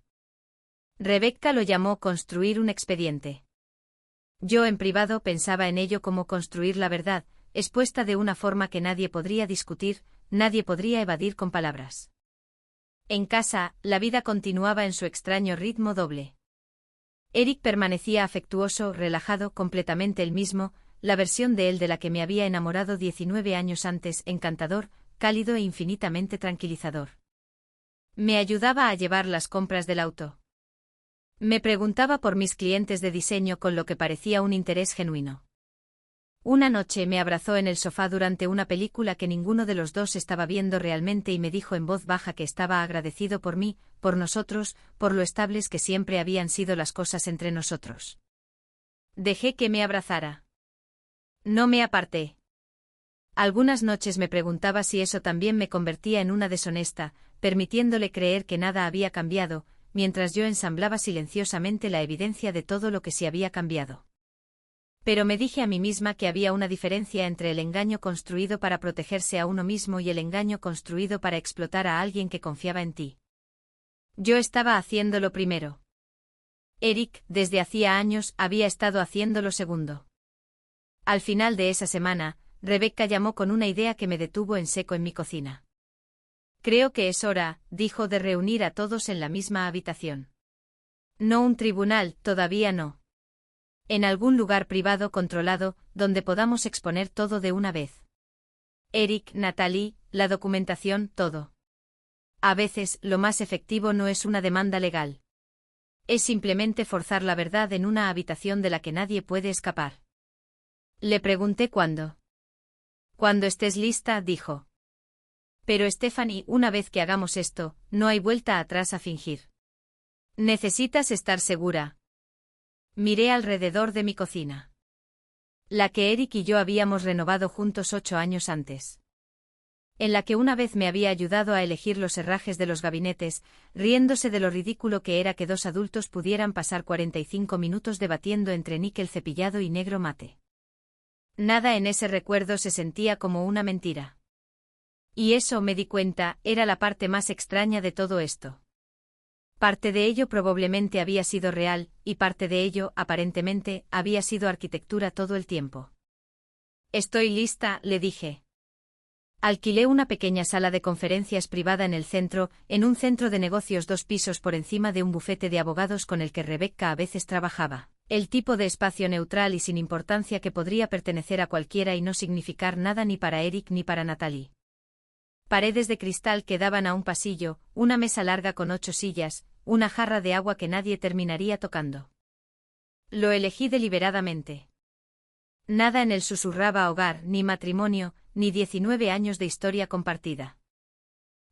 Rebecca lo llamó construir un expediente. Yo en privado pensaba en ello como construir la verdad, expuesta de una forma que nadie podría discutir, nadie podría evadir con palabras. En casa, la vida continuaba en su extraño ritmo doble. Eric permanecía afectuoso, relajado, completamente el mismo, la versión de él de la que me había enamorado 19 años antes, encantador, cálido e infinitamente tranquilizador. Me ayudaba a llevar las compras del auto. Me preguntaba por mis clientes de diseño con lo que parecía un interés genuino. Una noche me abrazó en el sofá durante una película que ninguno de los dos estaba viendo realmente y me dijo en voz baja que estaba agradecido por mí, por nosotros, por lo estables que siempre habían sido las cosas entre nosotros. Dejé que me abrazara. No me aparté. Algunas noches me preguntaba si eso también me convertía en una deshonesta, permitiéndole creer que nada había cambiado, mientras yo ensamblaba silenciosamente la evidencia de todo lo que sí había cambiado. Pero me dije a mí misma que había una diferencia entre el engaño construido para protegerse a uno mismo y el engaño construido para explotar a alguien que confiaba en ti. Yo estaba haciendo lo primero. Eric, desde hacía años, había estado haciendo lo segundo. Al final de esa semana, Rebecca llamó con una idea que me detuvo en seco en mi cocina. Creo que es hora, dijo, de reunir a todos en la misma habitación. No un tribunal, todavía no. En algún lugar privado controlado, donde podamos exponer todo de una vez. Eric, Natalie, la documentación, todo. A veces, lo más efectivo no es una demanda legal. Es simplemente forzar la verdad en una habitación de la que nadie puede escapar. Le pregunté cuándo. Cuando estés lista, dijo. Pero Stephanie, una vez que hagamos esto, no hay vuelta atrás a fingir. Necesitas estar segura. Miré alrededor de mi cocina. La que Eric y yo habíamos renovado juntos 8 años antes. En la que una vez me había ayudado a elegir los herrajes de los gabinetes, riéndose de lo ridículo que era que dos adultos pudieran pasar 45 minutos debatiendo entre níquel cepillado y negro mate. Nada en ese recuerdo se sentía como una mentira. Y eso, me di cuenta, era la parte más extraña de todo esto. Parte de ello probablemente había sido real, y parte de ello, aparentemente, había sido arquitectura todo el tiempo. Estoy lista, le dije. Alquilé una pequeña sala de conferencias privada en el centro, en un centro de negocios 2 pisos por encima de un bufete de abogados con el que Rebecca a veces trabajaba. El tipo de espacio neutral y sin importancia que podría pertenecer a cualquiera y no significar nada ni para Eric ni para Natalie. Paredes de cristal que daban a un pasillo, una mesa larga con 8 sillas, una jarra de agua que nadie terminaría tocando. Lo elegí deliberadamente. Nada en él susurraba hogar, ni matrimonio, ni 19 años de historia compartida.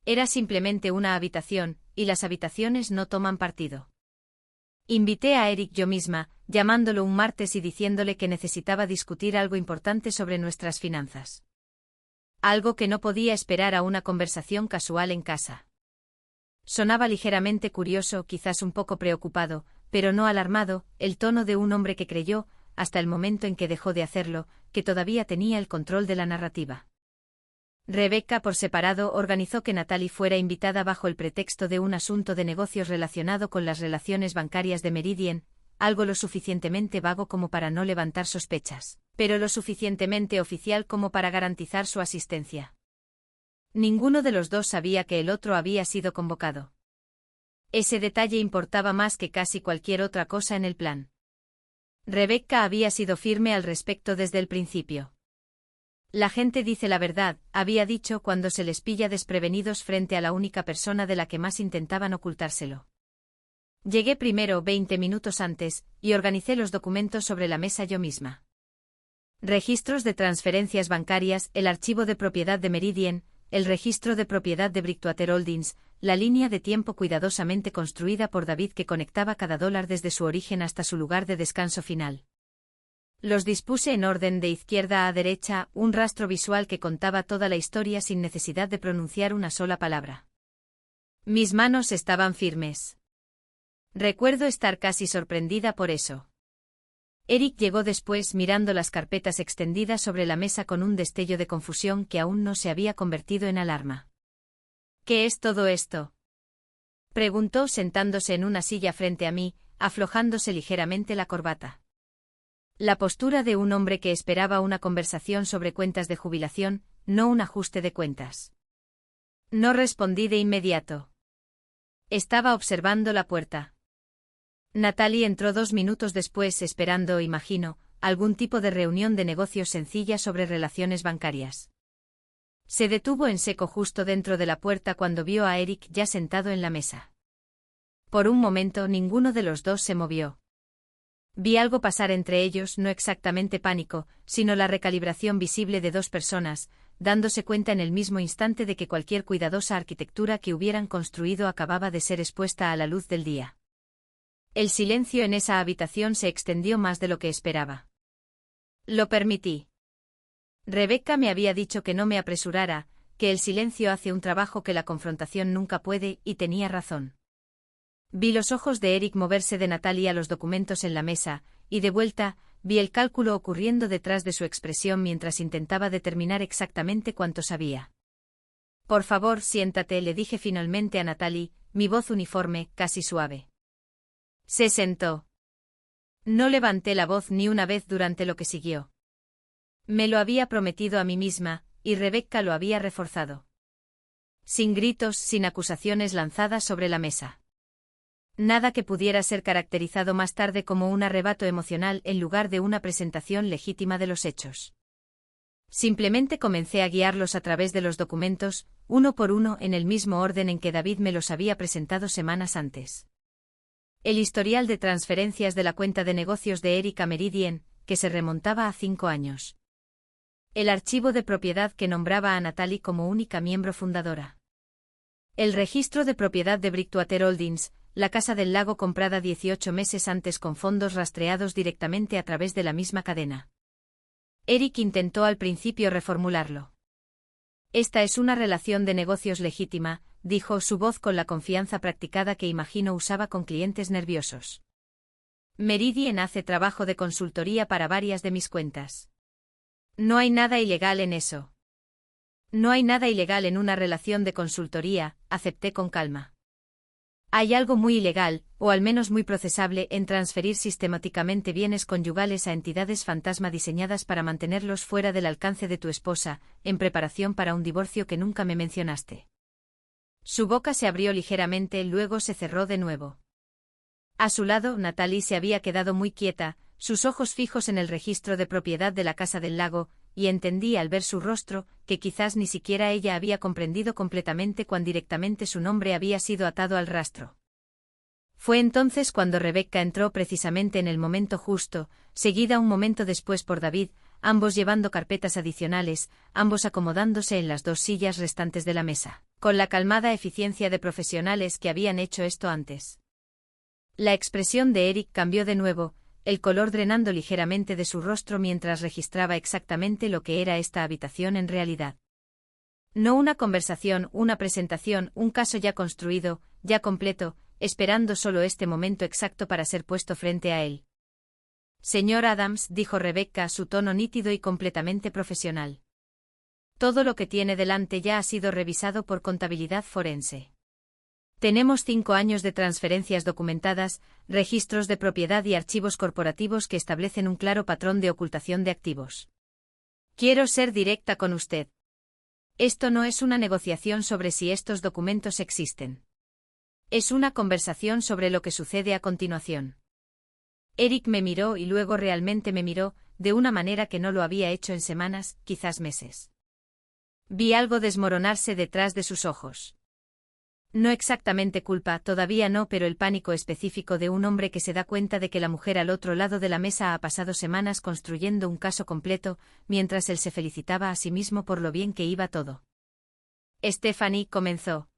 Era simplemente una habitación, y las habitaciones no toman partido. Invité a Eric yo misma, llamándolo un martes y diciéndole que necesitaba discutir algo importante sobre nuestras finanzas. Algo que no podía esperar a una conversación casual en casa. Sonaba ligeramente curioso, quizás un poco preocupado, pero no alarmado, el tono de un hombre que creyó, hasta el momento en que dejó de hacerlo, que todavía tenía el control de la narrativa. Rebecca, por separado, organizó que Natalie fuera invitada bajo el pretexto de un asunto de negocios relacionado con las relaciones bancarias de Meridian, algo lo suficientemente vago como para no levantar sospechas, pero lo suficientemente oficial como para garantizar su asistencia. Ninguno de los dos sabía que el otro había sido convocado. Ese detalle importaba más que casi cualquier otra cosa en el plan. Rebecca había sido firme al respecto desde el principio. La gente dice la verdad, había dicho cuando se les pilla desprevenidos frente a la única persona de la que más intentaban ocultárselo. Llegué primero 20 minutos antes, y organicé los documentos sobre la mesa yo misma. Registros de transferencias bancarias, el archivo de propiedad de Meridian, el registro de propiedad de Bridgewater Holdings, la línea de tiempo cuidadosamente construida por David que conectaba cada dólar desde su origen hasta su lugar de descanso final. Los dispuse en orden de izquierda a derecha, un rastro visual que contaba toda la historia sin necesidad de pronunciar una sola palabra. Mis manos estaban firmes. Recuerdo estar casi sorprendida por eso. Eric llegó después mirando las carpetas extendidas sobre la mesa con un destello de confusión que aún no se había convertido en alarma. ¿Qué es todo esto?, preguntó sentándose en una silla frente a mí, aflojándose ligeramente la corbata. La postura de un hombre que esperaba una conversación sobre cuentas de jubilación, no un ajuste de cuentas. No respondí de inmediato. Estaba observando la puerta. Natalie entró 2 minutos después esperando, imagino, algún tipo de reunión de negocios sencilla sobre relaciones bancarias. Se detuvo en seco justo dentro de la puerta cuando vio a Eric ya sentado en la mesa. Por un momento ninguno de los dos se movió. Vi algo pasar entre ellos, no exactamente pánico, sino la recalibración visible de dos personas, dándose cuenta en el mismo instante de que cualquier cuidadosa arquitectura que hubieran construido acababa de ser expuesta a la luz del día. El silencio en esa habitación se extendió más de lo que esperaba. Lo permití. Rebecca me había dicho que no me apresurara, que el silencio hace un trabajo que la confrontación nunca puede, y tenía razón. Vi los ojos de Eric moverse de Natalie a los documentos en la mesa, y de vuelta, vi el cálculo ocurriendo detrás de su expresión mientras intentaba determinar exactamente cuánto sabía. Por favor, siéntate, le dije finalmente a Natalie, mi voz uniforme, casi suave. Se sentó. No levanté la voz ni una vez durante lo que siguió. Me lo había prometido a mí misma, y Rebecca lo había reforzado. Sin gritos, sin acusaciones lanzadas sobre la mesa. Nada que pudiera ser caracterizado más tarde como un arrebato emocional en lugar de una presentación legítima de los hechos. Simplemente comencé a guiarlos a través de los documentos, uno por uno en el mismo orden en que David me los había presentado semanas antes. El historial de transferencias de la cuenta de negocios de Eric a Meridian, que se remontaba a 5 años. El archivo de propiedad que nombraba a Natalie como única miembro fundadora. El registro de propiedad de Bridgewater Holdings, la casa del lago comprada 18 meses antes con fondos rastreados directamente a través de la misma cadena. Eric intentó al principio reformularlo. Esta es una relación de negocios legítima, dijo, su voz con la confianza practicada que imagino usaba con clientes nerviosos. Meridian hace trabajo de consultoría para varias de mis cuentas. No hay nada ilegal en eso. No hay nada ilegal en una relación de consultoría, acepté con calma. Hay algo muy ilegal, o al menos muy procesable, en transferir sistemáticamente bienes conyugales a entidades fantasma diseñadas para mantenerlos fuera del alcance de tu esposa, en preparación para un divorcio que nunca me mencionaste. Su boca se abrió ligeramente, luego se cerró de nuevo. A su lado, Natalie se había quedado muy quieta, sus ojos fijos en el registro de propiedad de la Casa del Lago, y entendí al ver su rostro, que quizás ni siquiera ella había comprendido completamente cuán directamente su nombre había sido atado al rastro. Fue entonces cuando Rebecca entró precisamente en el momento justo, seguida un momento después por David, ambos llevando carpetas adicionales, ambos acomodándose en las 2 sillas restantes de la mesa, con la calmada eficiencia de profesionales que habían hecho esto antes. La expresión de Eric cambió de nuevo, el color drenando ligeramente de su rostro mientras registraba exactamente lo que era esta habitación en realidad. No una conversación, una presentación, un caso ya construido, ya completo, esperando solo este momento exacto para ser puesto frente a él. Señor Adams, dijo Rebecca, su tono nítido y completamente profesional. Todo lo que tiene delante ya ha sido revisado por contabilidad forense. Tenemos 5 años de transferencias documentadas, registros de propiedad y archivos corporativos que establecen un claro patrón de ocultación de activos. Quiero ser directa con usted. Esto no es una negociación sobre si estos documentos existen. Es una conversación sobre lo que sucede a continuación. Eric me miró y luego realmente me miró, de una manera que no lo había hecho en semanas, quizás meses. Vi algo desmoronarse detrás de sus ojos. No exactamente culpa, todavía no, pero el pánico específico de un hombre que se da cuenta de que la mujer al otro lado de la mesa ha pasado semanas construyendo un caso completo, mientras él se felicitaba a sí mismo por lo bien que iba todo. Stephanie comenzó.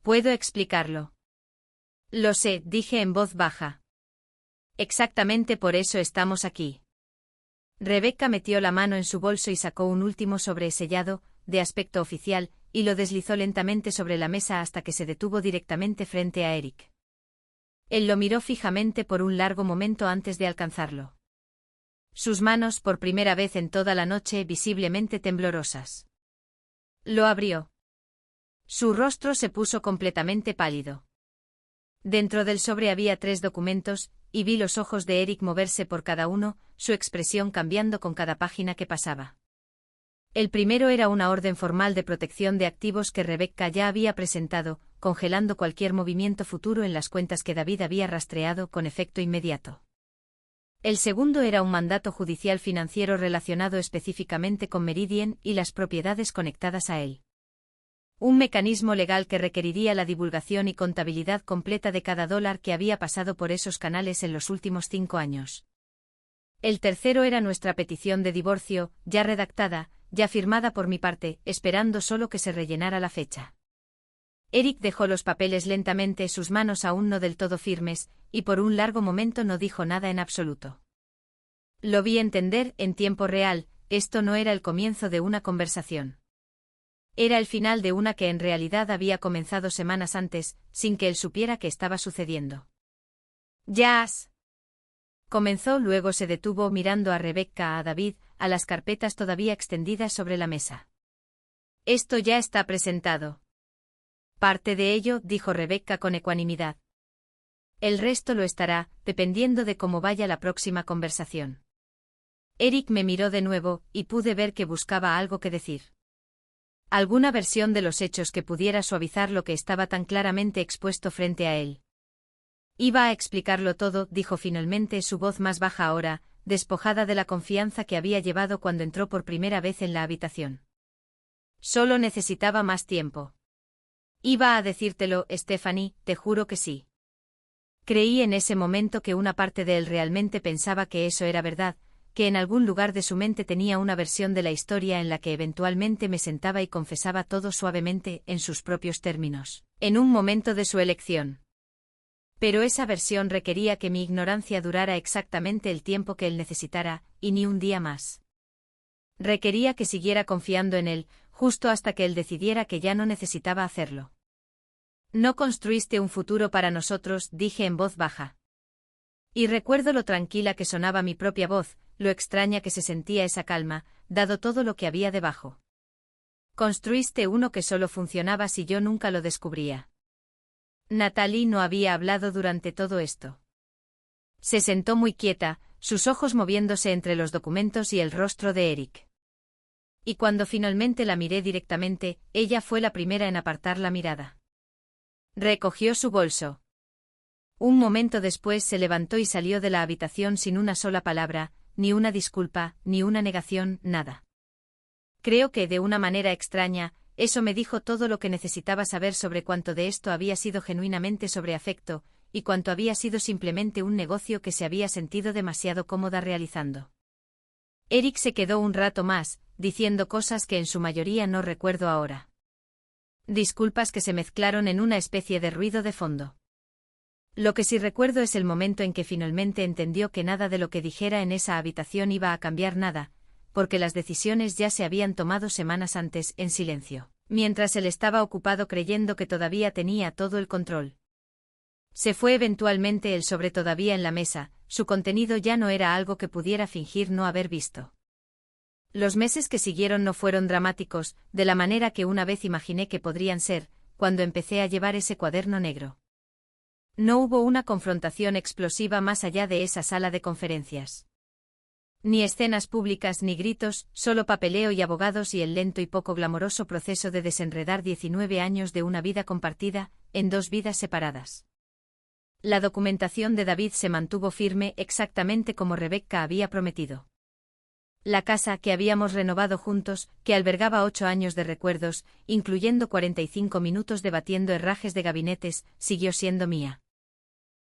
¿Puedo explicarlo? Lo sé, dije en voz baja. Exactamente por eso estamos aquí. Rebecca metió la mano en su bolso y sacó un último sobresellado, de aspecto oficial, y lo deslizó lentamente sobre la mesa hasta que se detuvo directamente frente a Eric. Él lo miró fijamente por un largo momento antes de alcanzarlo. Sus manos, por primera vez en toda la noche, visiblemente temblorosas. Lo abrió. Su rostro se puso completamente pálido. Dentro del sobre había 3 documentos, y vi los ojos de Eric moverse por cada uno, su expresión cambiando con cada página que pasaba. El primero era una orden formal de protección de activos que Rebecca ya había presentado, congelando cualquier movimiento futuro en las cuentas que David había rastreado con efecto inmediato. El segundo era un mandato judicial financiero relacionado específicamente con Meridian y las propiedades conectadas a él. Un mecanismo legal que requeriría la divulgación y contabilidad completa de cada dólar que había pasado por esos canales en los últimos 5 años. El tercero era nuestra petición de divorcio, ya redactada, ya firmada por mi parte, esperando solo que se rellenara la fecha. Eric dejó los papeles lentamente, sus manos aún no del todo firmes, y por un largo momento no dijo nada en absoluto. Lo vi entender, en tiempo real, esto no era el comienzo de una conversación. Era el final de una que en realidad había comenzado semanas antes, sin que él supiera que estaba sucediendo. «Ya has...» comenzó, luego se detuvo mirando a Rebecca, a David, a las carpetas todavía extendidas sobre la mesa. «Esto ya está presentado». «Parte de ello», dijo Rebecca con ecuanimidad. «El resto lo estará, dependiendo de cómo vaya la próxima conversación». Eric me miró de nuevo, y pude ver que buscaba algo que decir. Alguna versión de los hechos que pudiera suavizar lo que estaba tan claramente expuesto frente a él. «Iba a explicarlo todo», dijo finalmente, su voz más baja ahora, despojada de la confianza que había llevado cuando entró por primera vez en la habitación. «Solo necesitaba más tiempo. Iba a decírtelo, Stephanie, te juro que sí». Creí en ese momento que una parte de él realmente pensaba que eso era verdad, que en algún lugar de su mente tenía una versión de la historia en la que eventualmente me sentaba y confesaba todo suavemente, en sus propios términos, en un momento de su elección. Pero esa versión requería que mi ignorancia durara exactamente el tiempo que él necesitara, y ni un día más. Requería que siguiera confiando en él, justo hasta que él decidiera que ya no necesitaba hacerlo. «No construiste un futuro para nosotros», dije en voz baja. Y recuerdo lo tranquila que sonaba mi propia voz, lo extraña que se sentía esa calma, dado todo lo que había debajo. «Construiste uno que solo funcionaba si yo nunca lo descubría». Natalie no había hablado durante todo esto. Se sentó muy quieta, sus ojos moviéndose entre los documentos y el rostro de Eric. Y cuando finalmente la miré directamente, ella fue la primera en apartar la mirada. Recogió su bolso. Un momento después se levantó y salió de la habitación sin una sola palabra, ni una disculpa, ni una negación, nada. Creo que, de una manera extraña, eso me dijo todo lo que necesitaba saber sobre cuánto de esto había sido genuinamente sobre afecto, y cuánto había sido simplemente un negocio que se había sentido demasiado cómoda realizando. Eric se quedó un rato más, diciendo cosas que en su mayoría no recuerdo ahora. Disculpas que se mezclaron en una especie de ruido de fondo. Lo que sí recuerdo es el momento en que finalmente entendió que nada de lo que dijera en esa habitación iba a cambiar nada, porque las decisiones ya se habían tomado semanas antes, en silencio, mientras él estaba ocupado creyendo que todavía tenía todo el control. Se fue eventualmente el sobre todavía en la mesa, su contenido ya no era algo que pudiera fingir no haber visto. Los meses que siguieron no fueron dramáticos, de la manera que una vez imaginé que podrían ser, cuando empecé a llevar ese cuaderno negro. No hubo una confrontación explosiva más allá de esa sala de conferencias. Ni escenas públicas ni gritos, solo papeleo y abogados y el lento y poco glamoroso proceso de desenredar 19 años de una vida compartida, en 2 vidas separadas. La documentación de David se mantuvo firme exactamente como Rebecca había prometido. La casa que habíamos renovado juntos, que albergaba 8 años de recuerdos, incluyendo 45 minutos debatiendo herrajes de gabinetes, siguió siendo mía.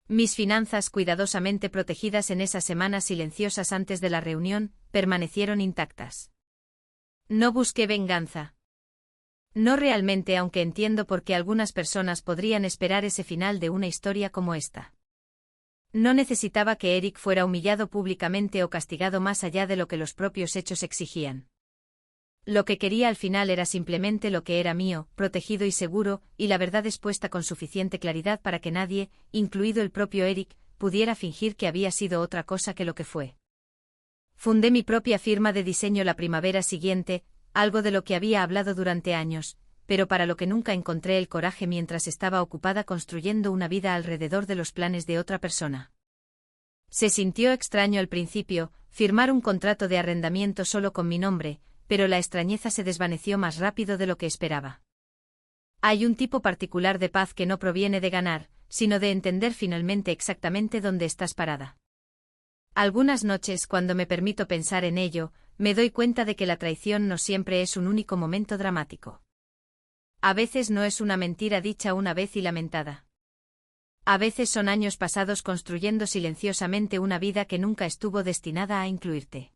Mis finanzas, cuidadosamente protegidas en esas semanas silenciosas antes de la reunión, permanecieron intactas. No busqué venganza. No realmente, aunque entiendo por qué algunas personas podrían esperar ese final de una historia como esta. No necesitaba que Eric fuera humillado públicamente o castigado más allá de lo que los propios hechos exigían. Lo que quería al final era simplemente lo que era mío, protegido y seguro, y la verdad expuesta con suficiente claridad para que nadie, incluido el propio Eric, pudiera fingir que había sido otra cosa que lo que fue. Fundé mi propia firma de diseño la primavera siguiente, algo de lo que había hablado durante años, pero para lo que nunca encontré el coraje mientras estaba ocupada construyendo una vida alrededor de los planes de otra persona. Se sintió extraño al principio, firmar un contrato de arrendamiento solo con mi nombre, pero la extrañeza se desvaneció más rápido de lo que esperaba. Hay un tipo particular de paz que no proviene de ganar, sino de entender finalmente exactamente dónde estás parada. Algunas noches, cuando me permito pensar en ello, me doy cuenta de que la traición no siempre es un único momento dramático. A veces no es una mentira dicha una vez y lamentada. A veces son años pasados construyendo silenciosamente una vida que nunca estuvo destinada a incluirte.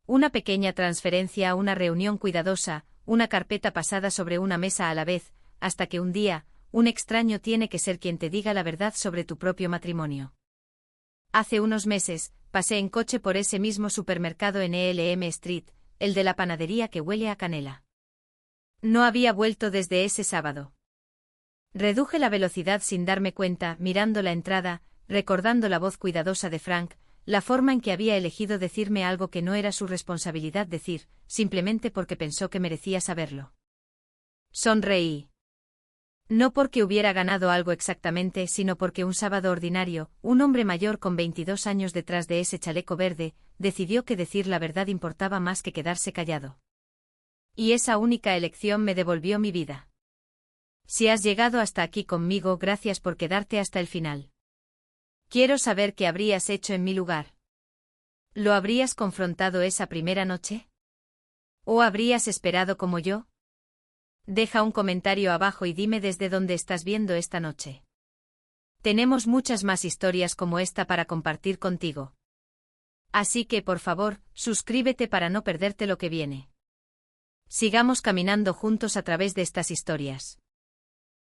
Una pequeña transferencia a una reunión cuidadosa, una carpeta pasada sobre una mesa a la vez, hasta que un día, un extraño tiene que ser quien te diga la verdad sobre tu propio matrimonio. Hace unos meses, pasé en coche por ese mismo supermercado en Elm Street, el de la panadería que huele a canela. No había vuelto desde ese sábado. Reduje la velocidad sin darme cuenta, mirando la entrada, recordando la voz cuidadosa de Frank, la forma en que había elegido decirme algo que no era su responsabilidad decir, simplemente porque pensó que merecía saberlo. Sonreí. No porque hubiera ganado algo exactamente, sino porque un sábado ordinario, un hombre mayor con 22 años detrás de ese chaleco verde, decidió que decir la verdad importaba más que quedarse callado. Y esa única elección me devolvió mi vida. Si has llegado hasta aquí conmigo, gracias por quedarte hasta el final. Quiero saber qué habrías hecho en mi lugar. ¿Lo habrías confrontado esa primera noche? ¿O habrías esperado como yo? Deja un comentario abajo y dime desde dónde estás viendo esta noche. Tenemos muchas más historias como esta para compartir contigo. Así que, por favor, suscríbete para no perderte lo que viene. Sigamos caminando juntos a través de estas historias.